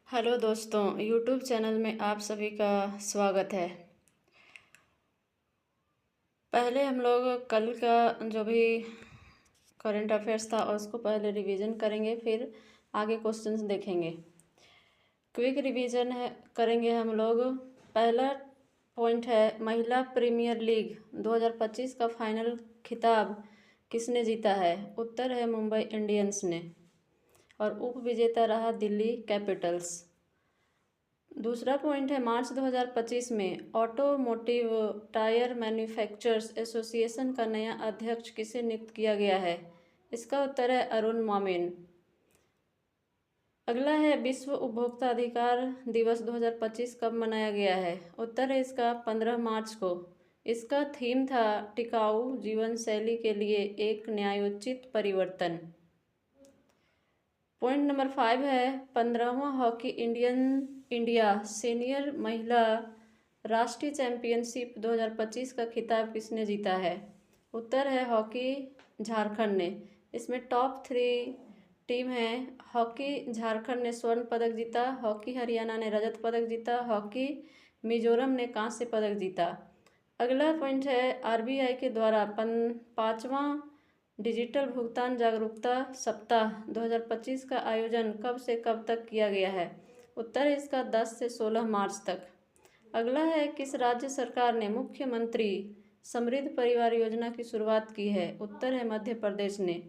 Hello दोस्तों, YouTube channel में आप सभी का स्वागत है। पहले हम लोग कल का जो भी करंट अफेयर्स था उसको पहले रिवीजन करेंगे, फिर आगे क्वेश्चंस देखेंगे। क्विक रिवीजन है करेंगे हम लोग। पहला पॉइंट है, महिला प्रीमियर लीग 2025 का फाइनल खिताब किसने जीता है? उत्तर है मुंबई इंडियंस ने, और उप विजेता रहा दिल्ली कैपिटल्स। दूसरा पॉइंट है, मार्च 2025 में ऑटोमोटिव टायर मैन्युफैक्चरर्स एसोसिएशन का नया अध्यक्ष किसे नियुक्त किया गया है? इसका उत्तर है अरुण मोमिन। अगला है, विश्व उपभोक्ता अधिकार दिवस 2025 कब मनाया गया है? उत्तर है इसका 15 मार्च को। इसका थीम था टिकाऊ जीवन शैली के लिए एक न्यायोचित परिवर्तन। पॉइंट नंबर 5 है, 15वां हॉकी इंडिया सीनियर महिला राष्ट्रीय चैंपियनशिप 2025 का खिताब किसने जीता है? उत्तर है हॉकी झारखंड ने। इसमें टॉप 3 टीम है। हॉकी झारखंड ने स्वर्ण पदक जीता, हॉकी हरियाणा ने रजत पदक जीता, हॉकी मिजोरम ने कांस्य पदक जीता। अगला पॉइंट है, आरबीआई के द्वारा 5वां डिजिटल भुगतान जागरूकता सप्ताह 2025 का आयोजन कब से कब तक किया गया है? उत्तर है इसका 10 से 16 मार्च तक। अगला है, किस राज्य सरकार ने मुख्यमंत्री समृद्ध परिवार योजना की शुरुआत की है? उत्तर है मध्य प्रदेश ने।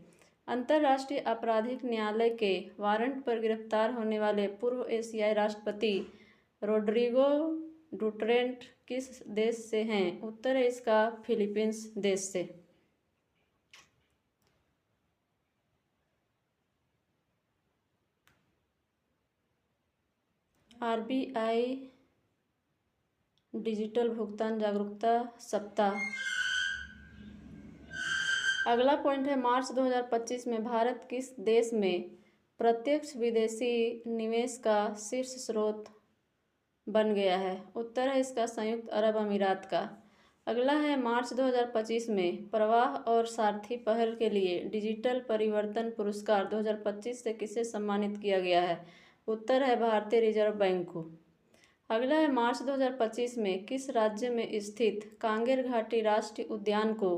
अंतर्राष्ट्रीय आपराधिक न्यायालय के वारंट पर गिरफ्तार होने वाले पूर्व एशियाई राष्ट्रपति रोड्रिगो डुटरेंट किस देश से हैं? उत्तर है इसका फिलीपींस देश से। आरबीआई डिजिटल भुगतान जागरूकता सप्ताह। अगला पॉइंट है, मार्च 2025 में भारत किस देश में प्रत्यक्ष विदेशी निवेश का शीर्ष स्रोत बन गया है? उत्तर है इसका संयुक्त अरब अमीरात का। अगला है, मार्च 2025 में प्रवाह और सारथी पहल के लिए डिजिटल परिवर्तन पुरस्कार 2025 से किसे सम्मानित किया गया है? उत्तर है भारतीय रिजर्व बैंक को। अगला है, मार्च 2025 में किस राज्य में स्थित कांगेर घाटी राष्ट्रीय उद्यान को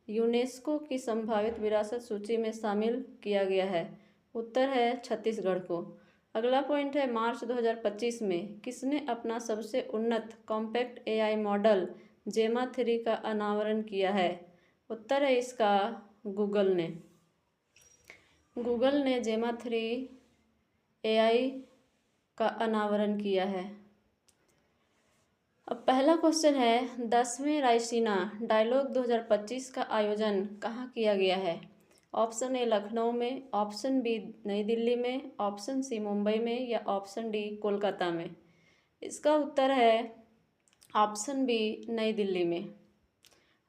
यूनेस्को की संभावित विरासत सूची में शामिल किया गया है? उत्तर है छत्तीसगढ़ को। अगला पॉइंट है, मार्च 2025 में किसने अपना सबसे उन्नत कॉम्पैक्ट एआई मॉडल जेमा 3 का अनावरण किया है? उत्तर है इसका गूगल ने। गूगल ने जेमा 3 एआई का अनावरण किया है। अब पहला क्वेश्चन है, 10वें रायसीना डायलॉग 2025 का आयोजन कहाँ किया गया है? ऑप्शन ए लखनऊ में, ऑप्शन बी नई दिल्ली में, ऑप्शन सी मुंबई में, या ऑप्शन डी कोलकाता में। इसका उत्तर है ऑप्शन बी नई दिल्ली में।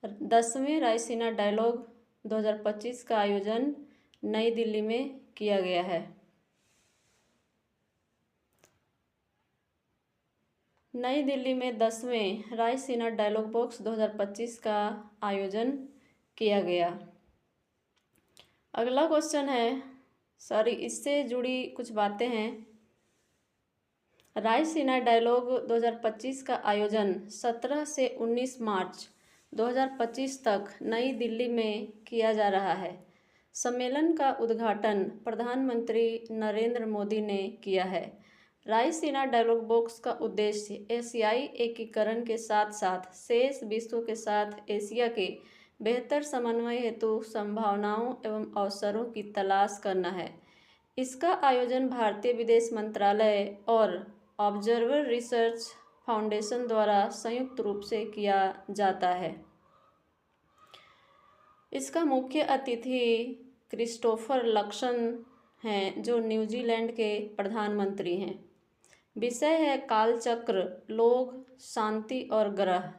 10वें रायसीना डायलॉग 2025 का आयोजन नई दिल्ली में किया गया है। नई दिल्ली में 10वें रायसीना डायलॉग बॉक्स 2025 का आयोजन किया गया। अगला क्वेश्चन है, इससे जुड़ी कुछ बातें हैं। रायसीना डायलॉग 2025 का आयोजन 17 से 19 मार्च 2025 तक नई दिल्ली में किया जा रहा है। सम्मेलन का उद्घाटन प्रधानमंत्री नरेंद्र मोदी ने किया है। रायसीना डायलॉग बॉक्स का उद्देश्य एशियाई एकीकरण के साथ साथ शेष विश्व के साथ एशिया के बेहतर समन्वय हेतु संभावनाओं एवं अवसरों की तलाश करना है। इसका आयोजन भारतीय विदेश मंत्रालय और ऑब्जर्वर रिसर्च फाउंडेशन द्वारा संयुक्त रूप से किया जाता है। इसका मुख्य अतिथि क्रिस्टोफर लक्सन हैं, जो न्यूजीलैंड के प्रधानमंत्री हैं। विषय है कालचक्र, लोग, शांति और ग्रह।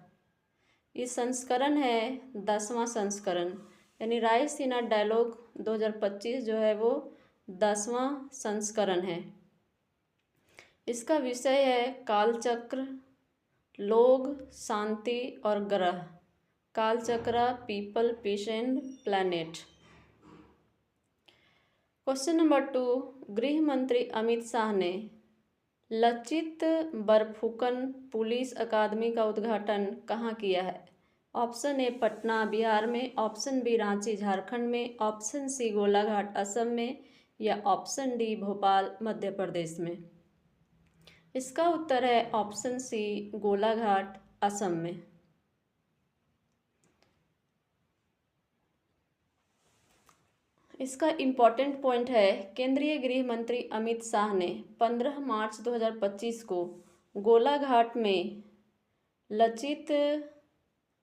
ये संस्करण है 10वां संस्करण, यानी रायसीना डायलॉग 2025 जो है वो 10वां संस्करण है। इसका विषय है कालचक्र, लोग, शांति और ग्रह। Kalachakra, people, peace and planet. Question number 2, गृह मंत्री अमित शाह ने लचित बरफुकन पुलिस अकादमी का उद्घाटन कहाँ किया है? ऑप्शन ए पटना बिहार में, ऑप्शन बी रांची झारखंड में, ऑप्शन सी गोलाघाट असम में या ऑप्शन डी भोपाल मध्य प्रदेश में। इसका उत्तर है ऑप्शन सी गोलाघाट असम में। इसका इम्पॉर्टेंट पॉइंट है, केंद्रीय गृह मंत्री अमित शाह ने 15 मार्च 2025 को गोलाघाट में लचित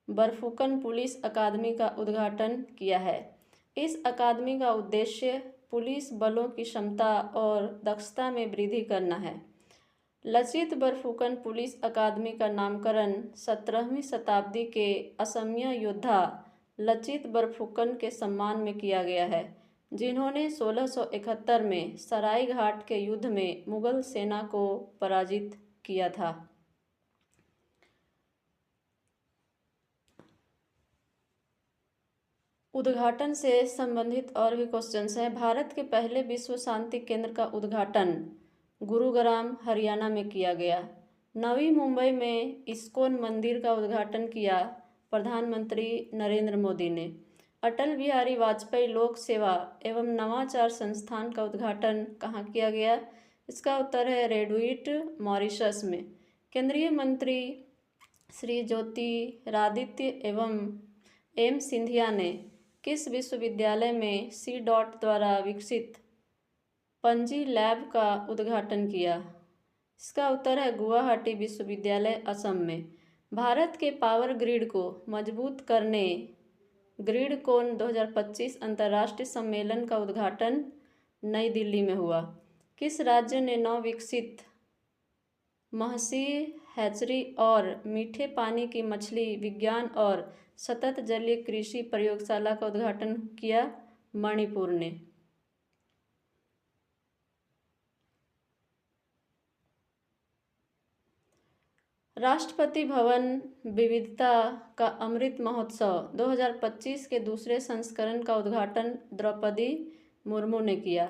बरफुकन पुलिस अकादमी का उद्घाटन किया है। इस अकादमी का उद्देश्य पुलिस बलों की क्षमता और दक्षता में वृद्धि करना है। लचित बरफुकन पुलिस अकादमी का नामकरण 17वीं शताब्दी के असमिया योद्धा लचित बरफुकन के सम्मान में किया गया है, जिन्होंने 1671 में सरायघाट के युद्ध में मुगल सेना को पराजित किया था। उद्घाटन से संबंधित और भी क्वेश्चंस हैं। भारत के पहले विश्व शांति केंद्र का उद्घाटन गुरुग्राम हरियाणा में किया गया। नवी मुंबई में इस्कॉन मंदिर का उद्घाटन किया प्रधानमंत्री नरेंद्र मोदी ने। अटल बिहारी वाजपेयी लोक सेवा एवं नवाचार संस्थान का उद्घाटन कहाँ किया गया? इसका उत्तर है रेडविट मॉरिशस में। केंद्रीय मंत्री श्री ज्योतिरादित्य एवं एम सिंधिया ने किस विश्वविद्यालय में सी डॉट द्वारा विकसित पंजी लैब का उद्घाटन किया? इसका उत्तर है गुवाहाटी विश्वविद्यालय असम में। भारत के पावर ग्रिड को मजबूत करने ग्रिडकॉन 2025 अंतर्राष्ट्रीय सम्मेलन का उद्घाटन नई दिल्ली में हुआ। किस राज्य ने नवविकसित महसी हैचरी और मीठे पानी की मछली विज्ञान और सतत जलीय कृषि प्रयोगशाला का उद्घाटन किया? मणिपुर ने। राष्ट्रपति भवन विविधता का अमृत महोत्सव 2025 के दूसरे संस्करण का उद्घाटन द्रौपदी मुर्मू ने किया।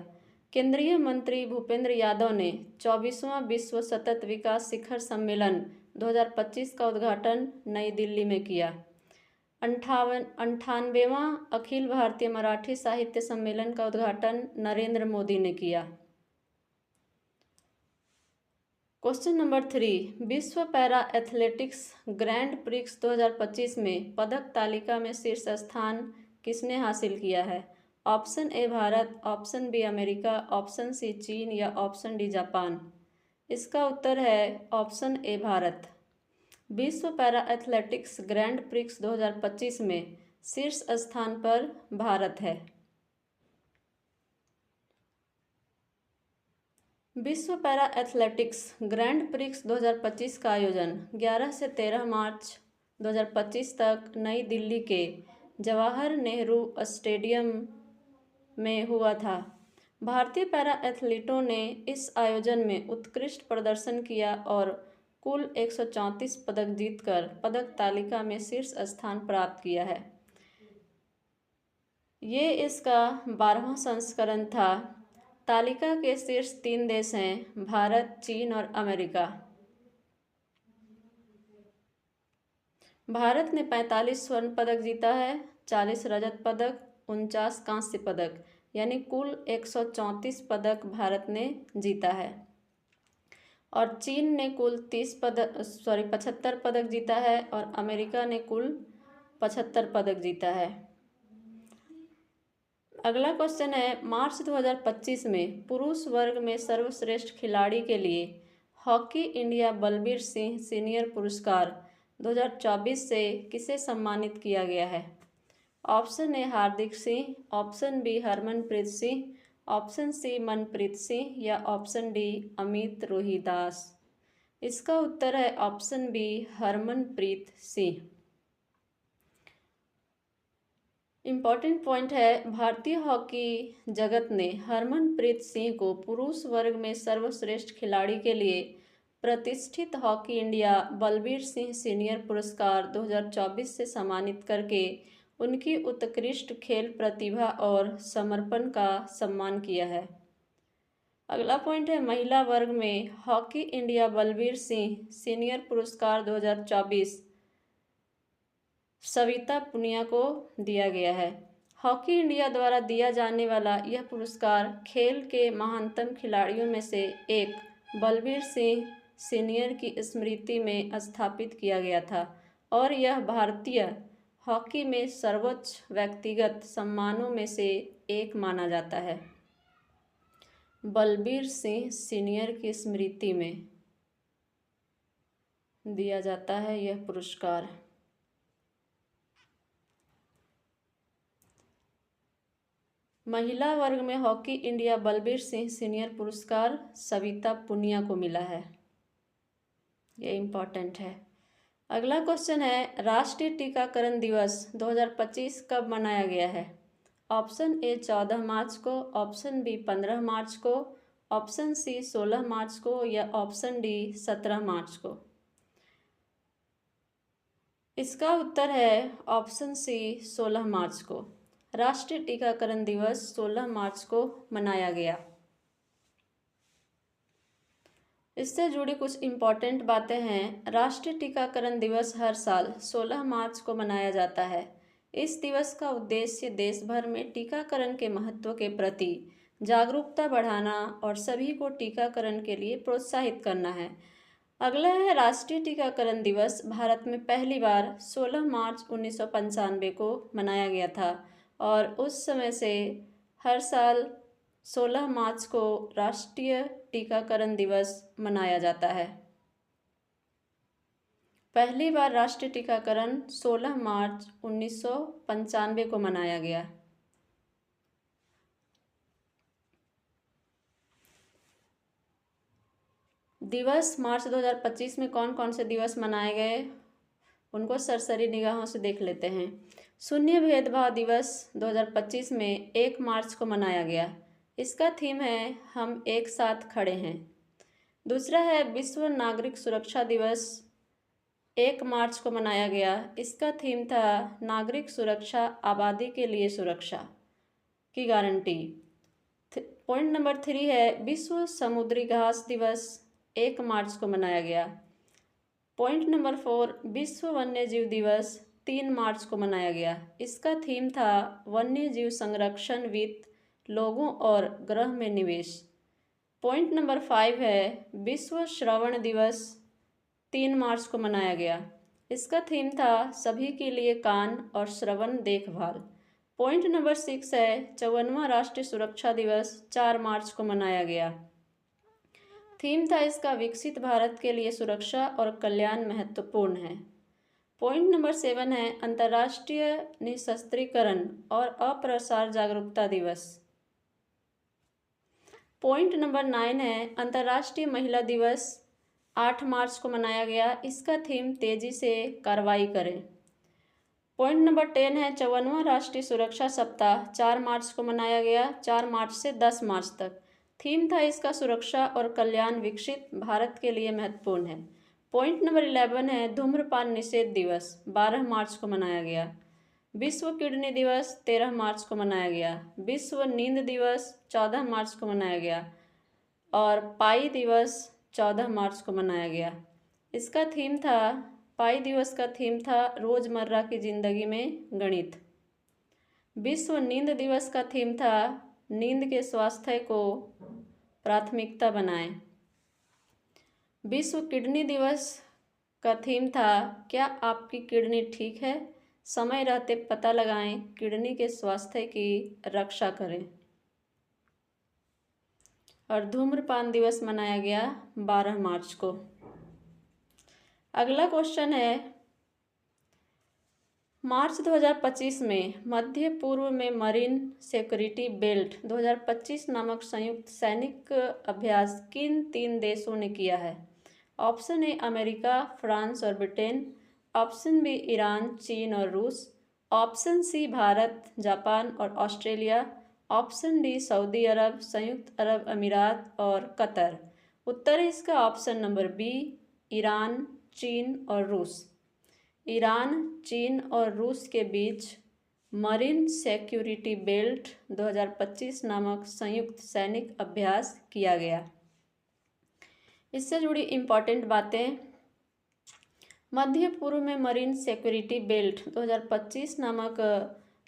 केंद्रीय मंत्री भूपेंद्र यादव ने 24वां विश्व सतत विकास शिखर सम्मेलन 2025 का उद्घाटन नई दिल्ली में किया। 98वां अखिल भारतीय मराठी साहित्य सम्मेलन का उद्घाटन नरेंद्र मोदी ने किया। क्वेश्चन नंबर 3, विश्व पैरा एथलेटिक्स ग्रैंड प्रिक्स 2025 में पदक तालिका में शीर्ष स्थान किसने हासिल किया है? Option A Bharat, option B America, option C चीन या ऑप्शन डी जापान। इसका उत्तर है ऑप्शन ए भारत। विश्व पैरा एथलेटिक्स ग्रैंड प्रिक्स 2025 में शीर्ष स्थान पर भारत है। विश्व पैरा एथलेटिक्स ग्रैंड प्रिक्स 2025 का आयोजन 11 से 13 मार्च 2025 तक नई दिल्ली के जवाहर नेहरू स्टेडियम में हुआ था। भारतीय पैरा एथलीटों ने इस आयोजन में उत्कृष्ट प्रदर्शन किया और कुल 134 पदक जीतकर पदक तालिका में शीर्ष स्थान प्राप्त किया है। ये इसका 12वां संस्करण था। तालिका के शीर्ष 3 देश हैं भारत, चीन और अमेरिका। भारत ने 45 स्वर्ण पदक जीता है, 40 रजत पदक, 49 कांस्य पदक, यानी कुल 134 पदक भारत ने जीता है। और चीन ने कुल 75 पदक जीता है और अमेरिका ने कुल 75 पदक जीता है। अगला क्वेश्चन है, मार्च 2025 में पुरुष वर्ग में सर्वश्रेष्ठ खिलाड़ी के लिए hockey India Balbir Singh senior पुरस्कार 2024 से किसे सम्मानित किया गया है? Option A Hardik Singh, option B Harmanpreet Singh, option C Manpreet Singh या ऑप्शन डी अमित रोहिदास। इसका उत्तर है option B Harmanpreet Singh. Important point है, भारतीय हॉकी जगत ने हरमनप्रीत सिंह को पुरुष वर्ग में सर्वश्रेष्ठ खिलाड़ी के लिए प्रतिष्ठित hockey India Balbir Singh senior पुरस्कार 2024 से सम्मानित करके उनकी उत्कृष्ट खेल प्रतिभा और समर्पण का सम्मान किया है। अगला पॉइंट है महिला वर्ग में hockey India Balbir Singh senior पुरस्कार 2024 सविता पुनिया को दिया गया है। हॉकी इंडिया द्वारा दिया जाने वाला यह पुरस्कार खेल के महानतम खिलाड़ियों में से एक बलबीर सिंह सीनियर की स्मृति में स्थापित किया गया था और यह भारतीय हॉकी में सर्वोच्च व्यक्तिगत सम्मानों में से एक माना जाता है। बलबीर सिंह सीनियर की स्मृति में दिया जाता है यह पुरस्कार। महिला वर्ग में hockey India Balbir Singh senior पुरस्कार सविता पुनिया को मिला है, ये इम्पॉर्टेंट है। अगला क्वेश्चन है राष्ट्रीय टीकाकरण दिवस 2025 कब मनाया गया है? ऑप्शन ए 14 मार्च को, ऑप्शन बी 15 मार्च को, ऑप्शन सी 16 मार्च को या ऑप्शन डी 17 मार्च को। इसका उत्तर है ऑप्शन सी 16 मार्च को। राष्ट्रीय टीकाकरण दिवस 16 मार्च को मनाया गया। इससे जुड़ी कुछ इम्पॉर्टेंट बातें हैं। राष्ट्रीय टीकाकरण दिवस हर साल 16 मार्च को मनाया जाता है। इस दिवस का उद्देश्य देश भर में टीकाकरण के महत्व के प्रति जागरूकता बढ़ाना और सभी को टीकाकरण के लिए प्रोत्साहित करना है। अगला है राष्ट्रीय टीकाकरण दिवस भारत में पहली बार 16 मार्च 1995 को मनाया गया था और उस समय से हर साल 16 मार्च को राष्ट्रीय टीकाकरण दिवस मनाया जाता है। पहली बार राष्ट्रीय टीकाकरण 16 मार्च 1995 को मनाया गया। दिवस मार्च 2025 में कौन कौन से दिवस मनाए गए उनको सरसरी निगाहों से देख लेते हैं। शून्य भेदभाव दिवस 2025 में 1 मार्च को मनाया गया। इसका थीम है हम एक साथ खड़े हैं। दूसरा है विश्व नागरिक सुरक्षा दिवस 1 मार्च को मनाया गया। इसका थीम था नागरिक सुरक्षा, आबादी के लिए सुरक्षा की गारंटी। पॉइंट नंबर 3 है विश्व समुद्री घास दिवस 1 मार्च को मनाया गया। पॉइंट नंबर 4 विश्व वन्य जीव दिवस 3 मार्च को मनाया गया। इसका थीम था वन्य जीव संरक्षण, वित्त, लोगों और ग्रह में निवेश। पॉइंट नंबर 5 है विश्व श्रवण दिवस 3 मार्च को मनाया गया। इसका थीम था सभी के लिए कान और श्रवण देखभाल। पॉइंट नंबर 6 है 54वां राष्ट्रीय सुरक्षा दिवस 4 मार्च को मनाया गया। थीम था इसका विकसित भारत के लिए सुरक्षा और कल्याण महत्वपूर्ण है। पॉइंट नंबर 7 है अंतर्राष्ट्रीय निशस्त्रीकरण और अप्रसार जागरूकता दिवस। पॉइंट नंबर 9 है अंतर्राष्ट्रीय महिला दिवस 8 मार्च को मनाया गया। इसका थीम तेजी से कार्रवाई करें। पॉइंट नंबर 10 है 54वां राष्ट्रीय सुरक्षा सप्ताह 4 मार्च को मनाया गया, 4 मार्च से 10 मार्च तक। थीम था इसका सुरक्षा और कल्याण विकसित भारत के लिए महत्वपूर्ण है। पॉइंट नंबर 11 है धूम्रपान निषेध दिवस 12 मार्च को मनाया गया। विश्व किडनी दिवस 13 मार्च को मनाया गया। विश्व नींद दिवस 14 मार्च को मनाया गया और पाई दिवस 14 मार्च को मनाया गया। इसका थीम था पाई दिवस का थीम था रोज़मर्रा की ज़िंदगी में गणित। विश्व नींद दिवस का थीम था नींद के स्वास्थ्य को प्राथमिकता बनाएं। विश्व किडनी दिवस का थीम था क्या आपकी किडनी ठीक है, समय रहते पता लगाएं, किडनी के स्वास्थ्य की रक्षा करें। और धूम्रपान दिवस मनाया गया 12 मार्च को। अगला क्वेश्चन है मार्च 2025 में मध्य पूर्व में मरीन सिक्योरिटी बेल्ट 2025 नामक संयुक्त सैनिक अभ्यास किन 3 देशों ने किया है? ऑप्शन ए अमेरिका, फ्रांस और ब्रिटेन, ऑप्शन बी ईरान, चीन और रूस, ऑप्शन सी भारत, जापान और ऑस्ट्रेलिया, ऑप्शन डी सऊदी अरब, संयुक्त अरब अमीरात और कतर। उत्तर है इसका ऑप्शन नंबर बी ईरान, चीन और रूस। ईरान, चीन और रूस के बीच मरीन सिक्योरिटी बेल्ट 2025 नामक संयुक्त सैनिक अभ्यास किया गया। इससे जुड़ी इम्पॉर्टेंट बातें, मध्य पूर्व में मरीन सिक्योरिटी बेल्ट 2025 नामक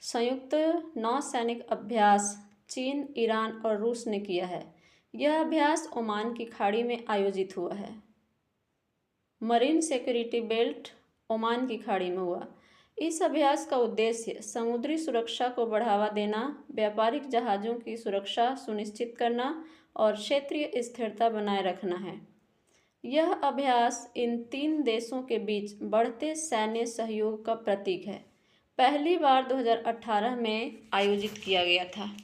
संयुक्त नौसैनिक अभ्यास चीन, ईरान और रूस ने किया है। यह अभ्यास ओमान की खाड़ी में आयोजित हुआ है। मरीन सिक्योरिटी बेल्ट ओमान की खाड़ी में हुआ। इस अभ्यास का उद्देश्य समुद्री सुरक्षा को बढ़ावा देना, व्यापारिक जहाज़ों की सुरक्षा सुनिश्चित करना और क्षेत्रीय स्थिरता बनाए रखना है। यह अभ्यास इन तीन देशों के बीच बढ़ते सैन्य सहयोग का प्रतीक है। पहली बार 2018 में आयोजित किया गया था।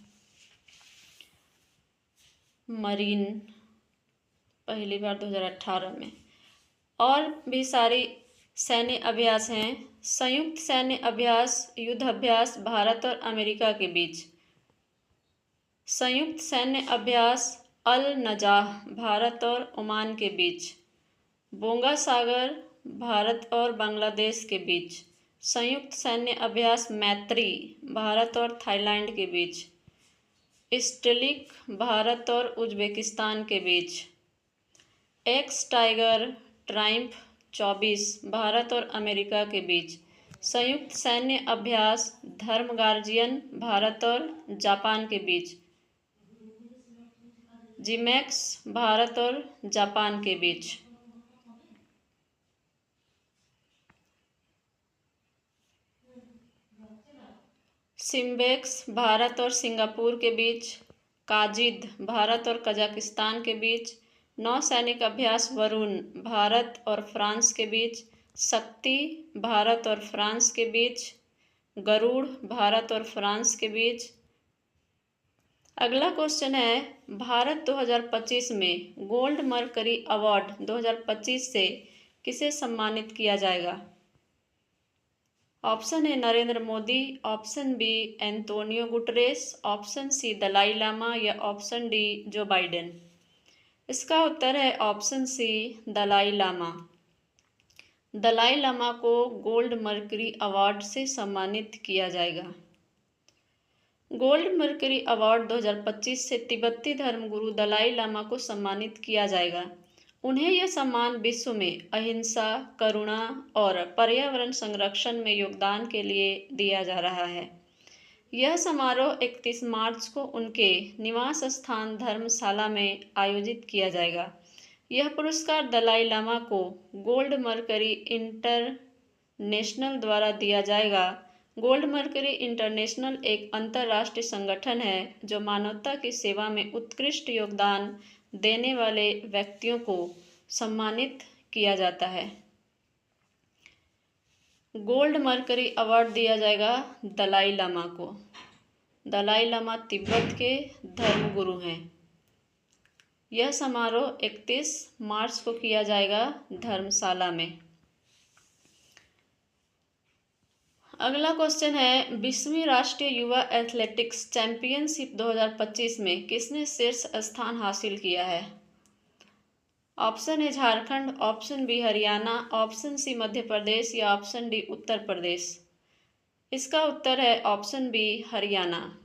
मरीन पहली बार 2018 में। और भी सारी सैन्य अभ्यास हैं। संयुक्त सैन्य अभ्यास, युद्ध अभ्यास भारत और अमेरिका के बीच। संयुक्त सैन्य अभ्यास अल नजाह भारत और ओमान के बीच। बोंगा सागर भारत और बांग्लादेश के बीच। संयुक्त सैन्य अभ्यास मैत्री भारत और थाईलैंड के बीच। स्टेलिक भारत और उज्बेकिस्तान के बीच। एक्स टाइगर ट्राइम्फ 24 भारत और अमेरिका के बीच। संयुक्त सैन्य अभ्यास धर्म गार्जियन भारत और जापान के बीच। जिमैक्स भारत और जापान के बीच। सिम्बेक्स भारत और सिंगापुर के बीच। काजिद भारत और कजाकिस्तान के बीच। नौसैनिक अभ्यास वरुण भारत और फ्रांस के बीच। शक्ति भारत और फ्रांस के बीच। गरुड़ भारत और फ्रांस के बीच। अगला क्वेश्चन है, भारत 2025 में गोल्ड मर्करी अवार्ड 2025 से किसे सम्मानित किया जाएगा? Option A Narendra Modi, option B Antonio Guterres, option C Dalai Lama या ऑप्शन डी जो बाइडेन। इसका उत्तर है ऑप्शन सी दलाई लामा। दलाई लामा को गोल्ड मर्करी अवार्ड से सम्मानित किया जाएगा। गोल्ड मर्करी अवार्ड 2025 से तिब्बती धर्मगुरु दलाई लामा को सम्मानित किया जाएगा। उन्हें यह सम्मान विश्व में अहिंसा, करुणा और पर्यावरण संरक्षण में योगदान के लिए दिया जा रहा है। यह समारोह 31 मार्च को उनके निवास स्थान धर्मशाला में आयोजित किया जाएगा। यह पुरस्कार दलाई लामा को गोल्ड मर्करी इंटरनेशनल द्वारा दिया जाएगा। गोल्ड मर्करी इंटरनेशनल एक अंतर्राष्ट्रीय संगठन है जो मानवता की सेवा में उत्कृष्ट योगदान देने वाले व्यक्तियों को सम्मानित किया जाता है। गोल्ड मर्करी अवार्ड दिया जाएगा दलाई लामा को। दलाई लामा तिब्बत के धर्मगुरु हैं। यह समारोह 31 मार्च को किया जाएगा धर्मशाला में। अगला क्वेश्चन है, 20वीं राष्ट्रीय युवा एथलेटिक्स चैंपियनशिप 2025 में किसने शीर्ष स्थान हासिल किया है? Option A Jharkhand, option B Haryana, option C Madhya Pradesh या ऑप्शन डी उत्तर प्रदेश। इसका उत्तर है ऑप्शन बी हरियाणा।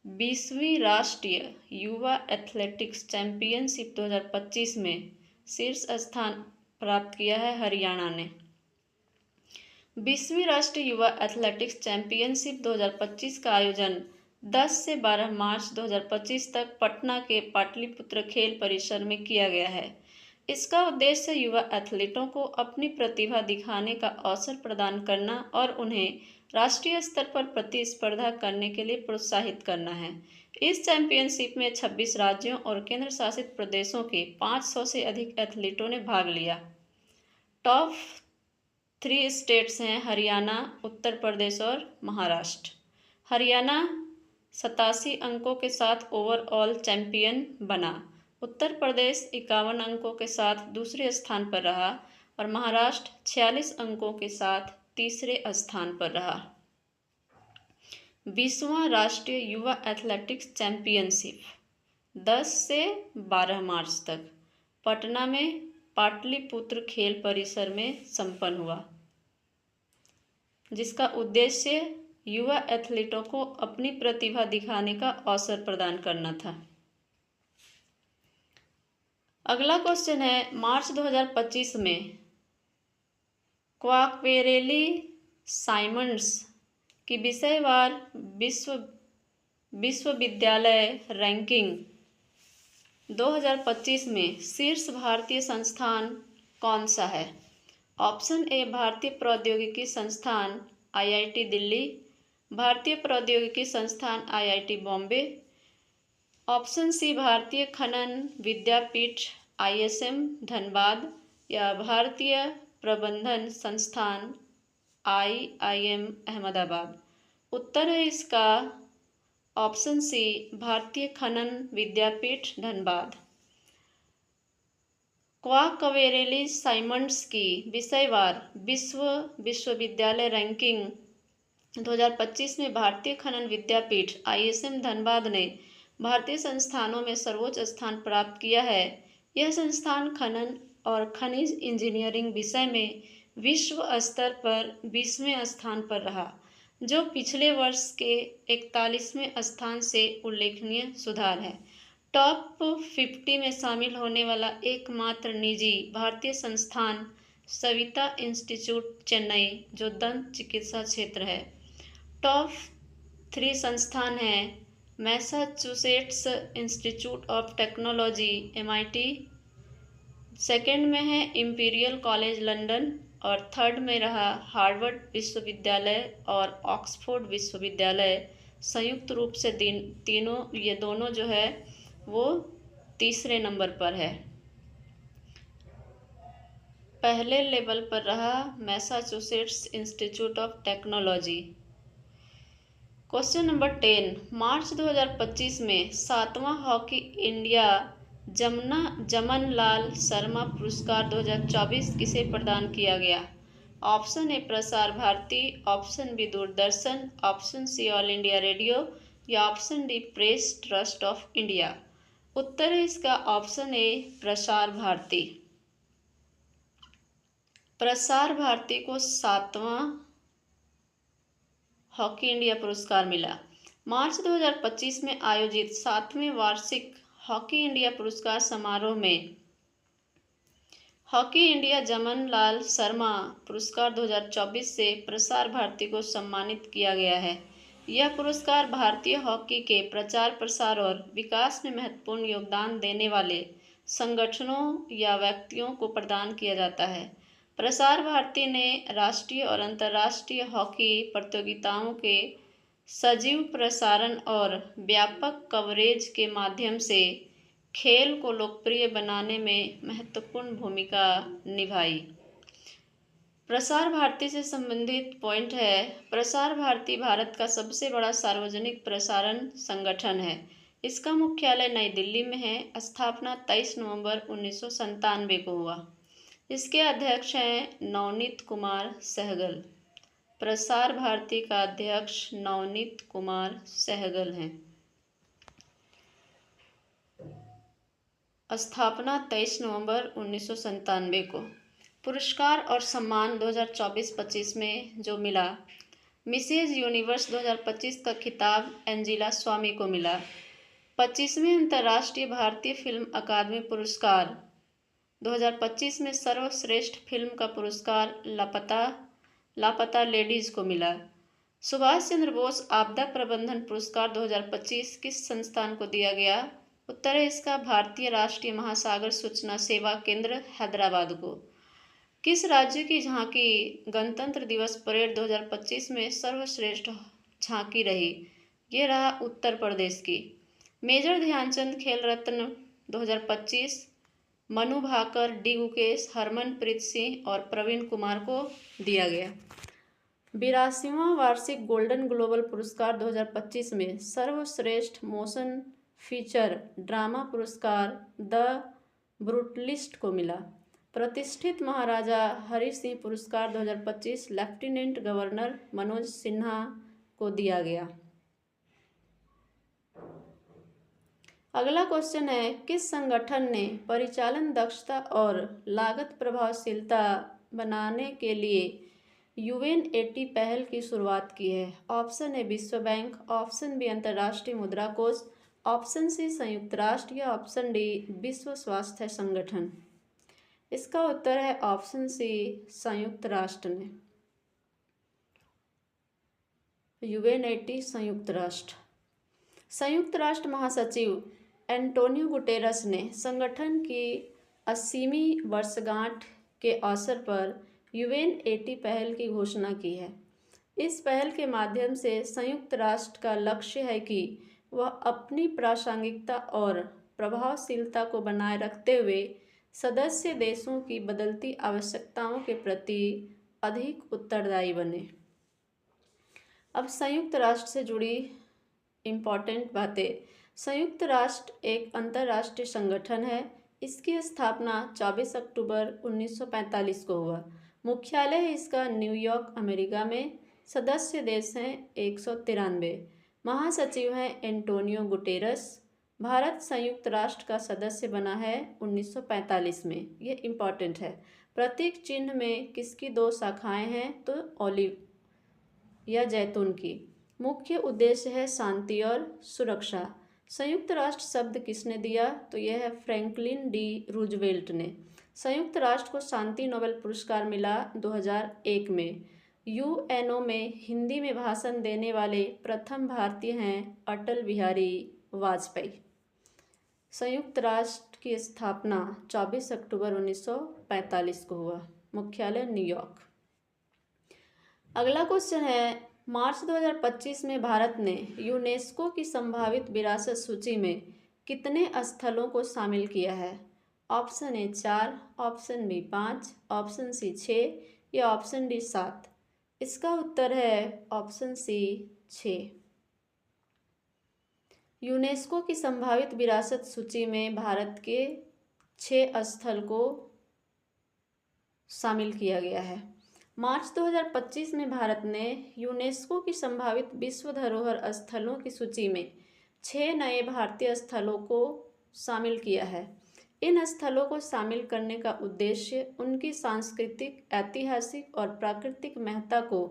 20वीं राष्ट्रीय युवा एथलेटिक्स चैंपियनशिप 2025 में शीर्ष स्थान प्राप्त किया है हरियाणा ने। 20वीं राष्ट्रीय युवा एथलेटिक्स चैंपियनशिप 2025 का आयोजन 10 से 12 मार्च 2025 तक पटना के पाटलिपुत्र खेल परिसर में किया गया है। इसका उद्देश्य युवा एथलीटों को अपनी प्रतिभा दिखाने का अवसर प्रदान करना और उन्हें राष्ट्रीय स्तर पर प्रतिस्पर्धा करने के लिए प्रोत्साहित करना है। इस चैंपियनशिप में 26 राज्यों और केंद्र शासित प्रदेशों के 500 से अधिक एथलीटों ने भाग लिया। टॉप 3 स्टेट्स हैं हरियाणा, उत्तर प्रदेश और महाराष्ट्र। हरियाणा 87 अंकों के साथ ओवरऑल चैंपियन बना। उत्तर प्रदेश 51 अंकों के साथ दूसरे स्थान पर रहा और महाराष्ट्र 46 अंकों के साथ तीसरे स्थान पर रहा। 20वां राष्ट्रीय युवा एथलेटिक्स चैंपियनशिप 10 से 12 मार्च तक पटना में पाटलिपुत्र खेल परिसर में संपन्न हुआ, जिसका उद्देश्य युवा एथलीटों को अपनी प्रतिभा दिखाने का अवसर प्रदान करना था। अगला क्वेश्चन है, मार्च 2025 में क्वाकवेरेली साइमंड्स की विषयवार विश्वविद्यालय रैंकिंग 2025 में शीर्ष भारतीय संस्थान कौन सा है? ऑप्शन ए भारतीय प्रौद्योगिकी संस्थान IIT दिल्ली, भारतीय प्रौद्योगिकी संस्थान IIT बॉम्बे, ऑप्शन सी भारतीय खनन विद्यापीठ ISM धनबाद या भारतीय प्रबंधन संस्थान IIM अहमदाबाद। उत्तर है इसका ऑप्शन सी भारतीय खनन विद्यापीठ धनबाद। क्वाकवेरेली साइमंड्स की विषयवार विश्वविद्यालय रैंकिंग 2025 में भारतीय खनन विद्यापीठ ISM धनबाद ने भारतीय संस्थानों में सर्वोच्च स्थान प्राप्त किया है। यह संस्थान खनन और खनिज इंजीनियरिंग विषय में विश्व स्तर पर 20वें स्थान पर रहा, जो पिछले वर्ष के 41वें स्थान से उल्लेखनीय सुधार है। टॉप 50 में शामिल होने वाला एकमात्र निजी भारतीय संस्थान सविता इंस्टीट्यूट चेन्नई, जो दंत चिकित्सा क्षेत्र है। टॉप 3 संस्थान हैं Massachusetts Institute of technology MIT, second में है इंपीरियल कॉलेज लंदन और थर्ड में रहा हार्वर्ड विश्वविद्यालय और ऑक्सफोर्ड विश्वविद्यालय। संयुक्त रूप से ये दोनों जो है वो तीसरे नंबर पर है। पहले लेवल पर रहा Massachusetts Institute of Technology. Question number 10, March 2025 में 7वां हॉकी इंडिया जमनलाल शर्मा पुरस्कार 2024 किसे प्रदान किया गया? Option A Prasar Bharati, option B Doordarshan, option C All India Radio या option D Press Trust of India. उत्तर है इसका ऑप्शन ए प्रसार भारती। प्रसार भारती को 7वां हॉकी इंडिया पुरस्कार मिला। मार्च 2025 में आयोजित 7वें वार्षिक हॉकी इंडिया पुरस्कार समारोह में हॉकी इंडिया जमनलाल शर्मा पुरस्कार 2024 से प्रसार भारती को सम्मानित किया गया है। यह पुरस्कार भारतीय हॉकी के प्रचार प्रसार और विकास में महत्वपूर्ण योगदान देने वाले संगठनों या व्यक्तियों को प्रदान किया जाता है। प्रसार भारती ने राष्ट्रीय और अंतर्राष्ट्रीय हॉकी प्रतियोगिताओं के सजीव प्रसारण और व्यापक कवरेज के माध्यम से खेल को लोकप्रिय बनाने में महत्वपूर्ण भूमिका निभाई। प्रसार भारती से संबंधित पॉइंट है, प्रसार भारती भारत का सबसे बड़ा सार्वजनिक प्रसारण संगठन है। इसका मुख्यालय नई दिल्ली में है। स्थापना 23 नवंबर 1997 को हुआ। इसके अध्यक्ष हैं नवनीत कुमार सहगल। प्रसार भारती का अध्यक्ष नवनीत कुमार सहगल हैं। स्थापना 23 नवंबर 1997 को। पुरस्कार और सम्मान 2024-25 में जो मिला, मिसेज यूनिवर्स 2025 का खिताब एंजिला स्वामी को मिला। 25वें अंतर्राष्ट्रीय भारतीय फिल्म अकादमी पुरस्कार 2025 में सर्वश्रेष्ठ फिल्म का पुरस्कार लापता लेडीज को मिला। सुभाष चंद्र बोस आपदा प्रबंधन पुरस्कार 2025 किस संस्थान को दिया गया? उत्तर है इसका भारतीय राष्ट्रीय महासागर सूचना सेवा केंद्र हैदराबाद को। किस राज्य की झांकी गणतंत्र दिवस परेड 2025 में सर्वश्रेष्ठ झांकी रही? ये रहा उत्तर प्रदेश की। मेजर ध्यानचंद खेल रत्न 2025 मनु भाकर, डी गुकेश, हरमनप्रीत सिंह और प्रवीण कुमार को दिया गया। 82वां वार्षिक गोल्डन ग्लोबल पुरस्कार 2025 में सर्वश्रेष्ठ मोशन फीचर ड्रामा पुरस्कार द ब्रूटलिस्ट को मिला। प्रतिष्ठित महाराजा हरि सिंह पुरस्कार 2025 लेफ्टिनेंट गवर्नर मनोज सिन्हा को दिया गया। अगला क्वेश्चन है, किस संगठन ने परिचालन दक्षता और लागत प्रभावशीलता बनाने के लिए यूएन80 पहल की शुरुआत की है? ऑप्शन ए विश्व बैंक, ऑप्शन बी अंतर्राष्ट्रीय मुद्रा कोष, ऑप्शन सी संयुक्त राष्ट्र या ऑप्शन डी विश्व स्वास्थ्य संगठन। इसका उत्तर है ऑप्शन सी संयुक्त राष्ट्र ने। यूएन80 संयुक्त राष्ट्र। संयुक्त राष्ट्र महासचिव एंटोनियो गुटेरस ने संगठन की 80वीं वर्षगांठ के अवसर पर यूएन80 पहल की घोषणा की है। इस पहल के माध्यम से संयुक्त राष्ट्र का लक्ष्य है कि वह अपनी प्रासंगिकता और प्रभावशीलता को बनाए रखते हुए सदस्य देशों की बदलती आवश्यकताओं के प्रति अधिक उत्तरदायी बने। अब संयुक्त राष्ट्र से जुड़ी इम्पॉर्टेंट बातें। संयुक्त राष्ट्र एक अंतर्राष्ट्रीय संगठन है। इसकी स्थापना 24 अक्टूबर 1945 को हुआ। मुख्यालय इसका न्यूयॉर्क, अमेरिका में। सदस्य देश हैं 193। महासचिव हैं एंटोनियो गुटेरस। भारत संयुक्त राष्ट्र का सदस्य बना है 1945 में। ये इम्पॉर्टेंट है। प्रतीक चिन्ह में किसकी 2 शाखाएं हैं? तो ऑलिव या जैतून की। मुख्य उद्देश्य है शांति और सुरक्षा। संयुक्त राष्ट्र शब्द किसने दिया? तो यह है फ्रैंकलिन डी रूजवेल्ट ने। संयुक्त राष्ट्र को शांति नोबेल पुरस्कार मिला 2001 में। यूएनओ में हिंदी में भाषण देने वाले प्रथम भारतीय हैं अटल बिहारी वाजपेयी। संयुक्त राष्ट्र की स्थापना 24 अक्टूबर 1945 को हुआ। मुख्यालय न्यूयॉर्क। अगला क्वेश्चन है, मार्च 2025 में भारत ने यूनेस्को की संभावित विरासत सूची में कितने स्थलों को शामिल किया है? Option A 4, option B 5, option C 6 या ऑप्शन डी 7। इसका उत्तर है ऑप्शन सी 6। यूनेस्को की संभावित विरासत सूची में भारत के 6 स्थल को शामिल किया गया है। मार्च 2025 में भारत ने यूनेस्को की संभावित विश्व धरोहर स्थलों की सूची में 6 नए भारतीय स्थलों को शामिल किया है। इन स्थलों को शामिल करने का उद्देश्य उनकी सांस्कृतिक, ऐतिहासिक और प्राकृतिक महत्ता को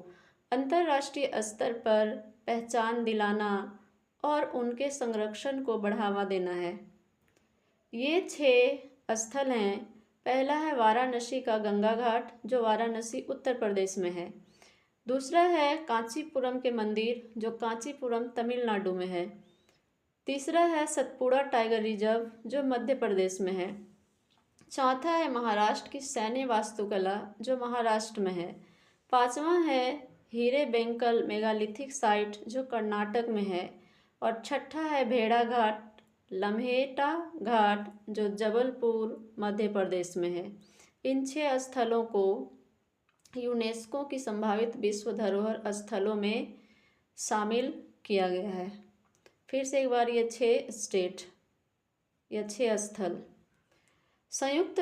अंतर्राष्ट्रीय स्तर पर पहचान दिलाना और उनके संरक्षण को बढ़ावा देना है। ये 6 स्थल हैं। पहला है वाराणसी का गंगा घाट, जो वाराणसी उत्तर प्रदेश में है। दूसरा है कांचीपुरम के मंदिर, जो कांचीपुरम तमिलनाडु में है। तीसरा है सतपुड़ा टाइगर रिजर्व, जो मध्य प्रदेश में है। चौथा है महाराष्ट्र की सैन्य वास्तुकला, जो महाराष्ट्र में है। पांचवा है हीरे बेंकल मेगालिथिक साइट, जो कर्नाटक में है। और छठा है भेड़ा घाट, लम्हेटा घाट, जो जबलपुर मध्य प्रदेश में है। इन 6 स्थलों को यूनेस्को की संभावित विश्व धरोहर स्थलों में शामिल किया गया है। फिर से एक बार ये 6 स्टेट या 6 स्थल। संयुक्त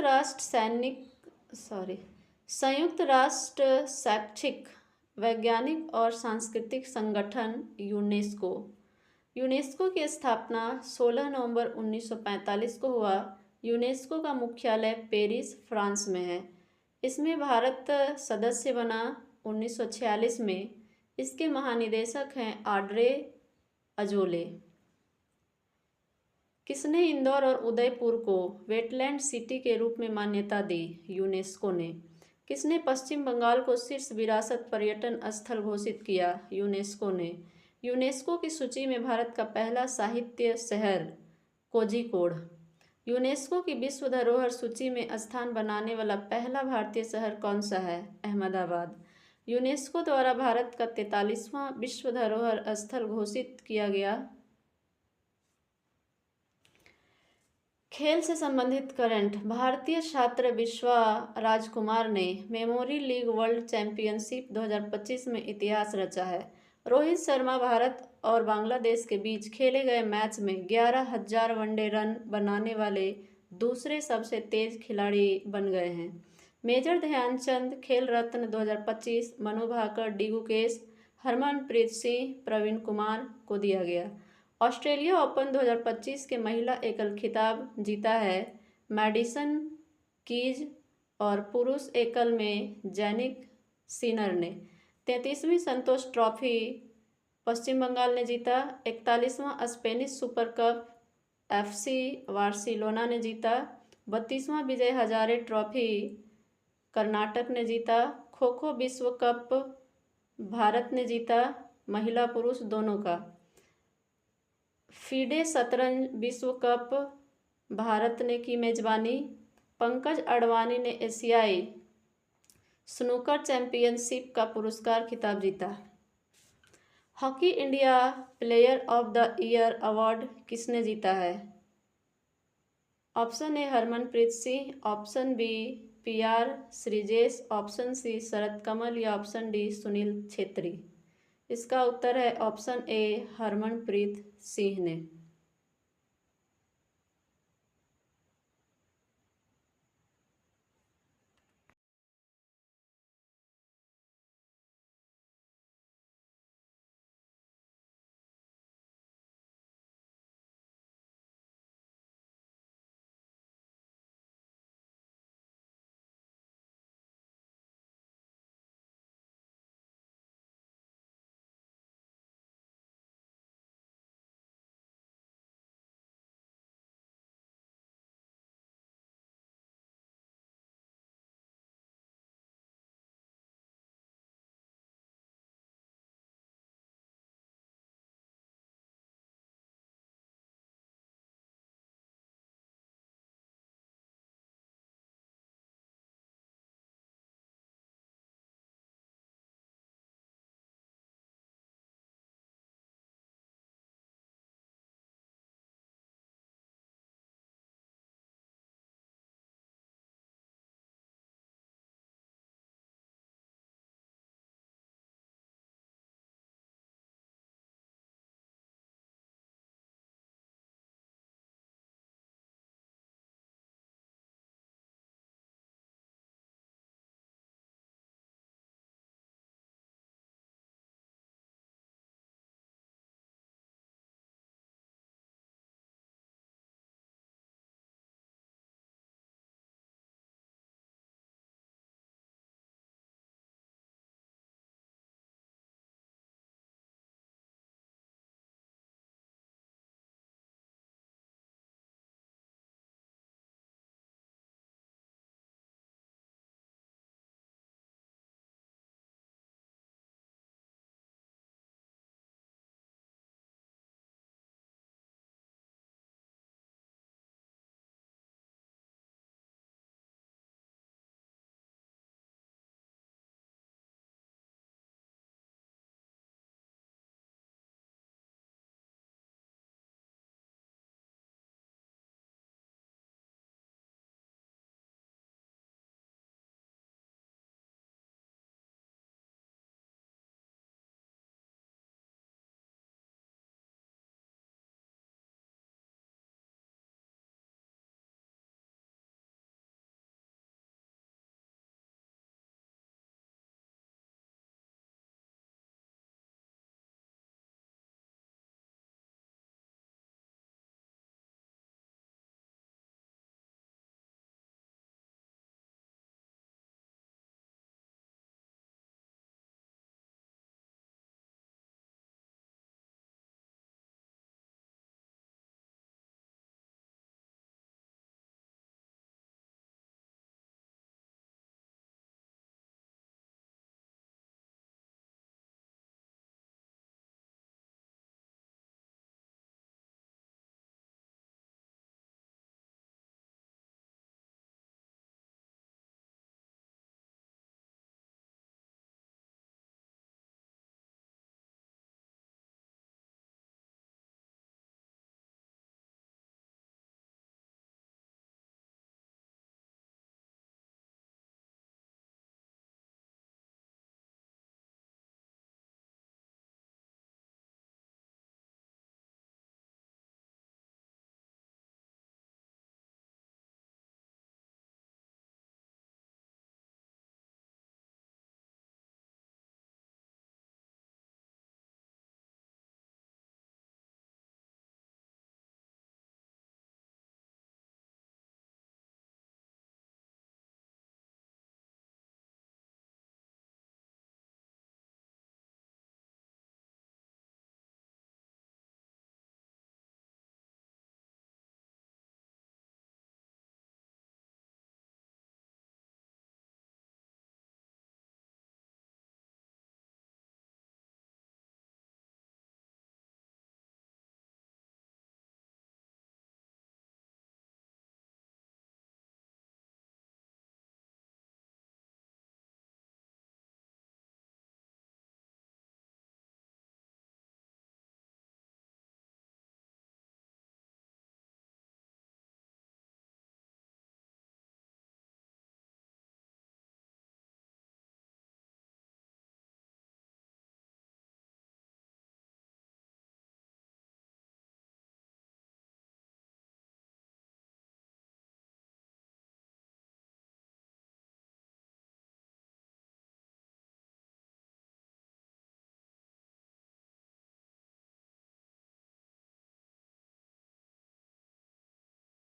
राष्ट्र शैक्षिक, वैज्ञानिक और सांस्कृतिक संगठन यूनेस्को की स्थापना 16 नवंबर 1945 को हुआ। यूनेस्को का मुख्यालय पेरिस, फ्रांस में है। इसमें भारत सदस्य बना 1946 में। इसके महानिदेशक हैं ऑड्रे अजोले। किसने इंदौर और उदयपुर को वेटलैंड सिटी के रूप में मान्यता दी? यूनेस्को ने। किसने पश्चिम बंगाल को शीर्ष विरासत पर्यटन स्थल घोषित किया? यूनेस्को ने। यूनेस्को की सूची में भारत का पहला साहित्य शहर कोझिकोड। यूनेस्को की विश्व धरोहर सूची में स्थान बनाने वाला पहला भारतीय शहर कौन सा है? अहमदाबाद। यूनेस्को द्वारा भारत का 43वां विश्व धरोहर स्थल घोषित किया गया। खेल से संबंधित करंट। भारतीय छात्र विश्वा राजकुमार ने मेमोरी लीग वर्ल्ड चैंपियनशिप 2025 में इतिहास रचा है। रोहित शर्मा भारत और बांग्लादेश के बीच खेले गए मैच में 11,000 वनडे रन बनाने वाले दूसरे सबसे तेज खिलाड़ी बन गए हैं। मेजर ध्यानचंद खेल रत्न 2025 मनु भाकर, डी गुकेश, हरमनप्रीत सिंह, प्रवीण कुमार को दिया गया। ऑस्ट्रेलिया ओपन 2025 के महिला एकल खिताब जीता है मैडिसन कीज और पुरुष एकल में जैनिक सिनर ने। 33वीं संतोष ट्रॉफी पश्चिम बंगाल ने जीता। 41वां Spanish super cup FC Barcelona ने जीता। 32वां विजय हजारे ट्रॉफी कर्नाटक ने जीता। खो खो विश्व कप भारत ने जीता, महिला पुरुष दोनों का। फीडे शतरंज विश्व कप भारत ने की मेजबानी। पंकज अडवाणी ने एशियाई स्नूकर चैंपियनशिप का पुरस्कार खिताब जीता। Hockey India player of the year award किसने जीता है? Option A Harmanpreet Singh, option B PR Sreejesh, option C Sharath Kamal या ऑप्शन डी सुनील छेत्री। इसका उत्तर है ऑप्शन ए हरमनप्रीत सिंह ने।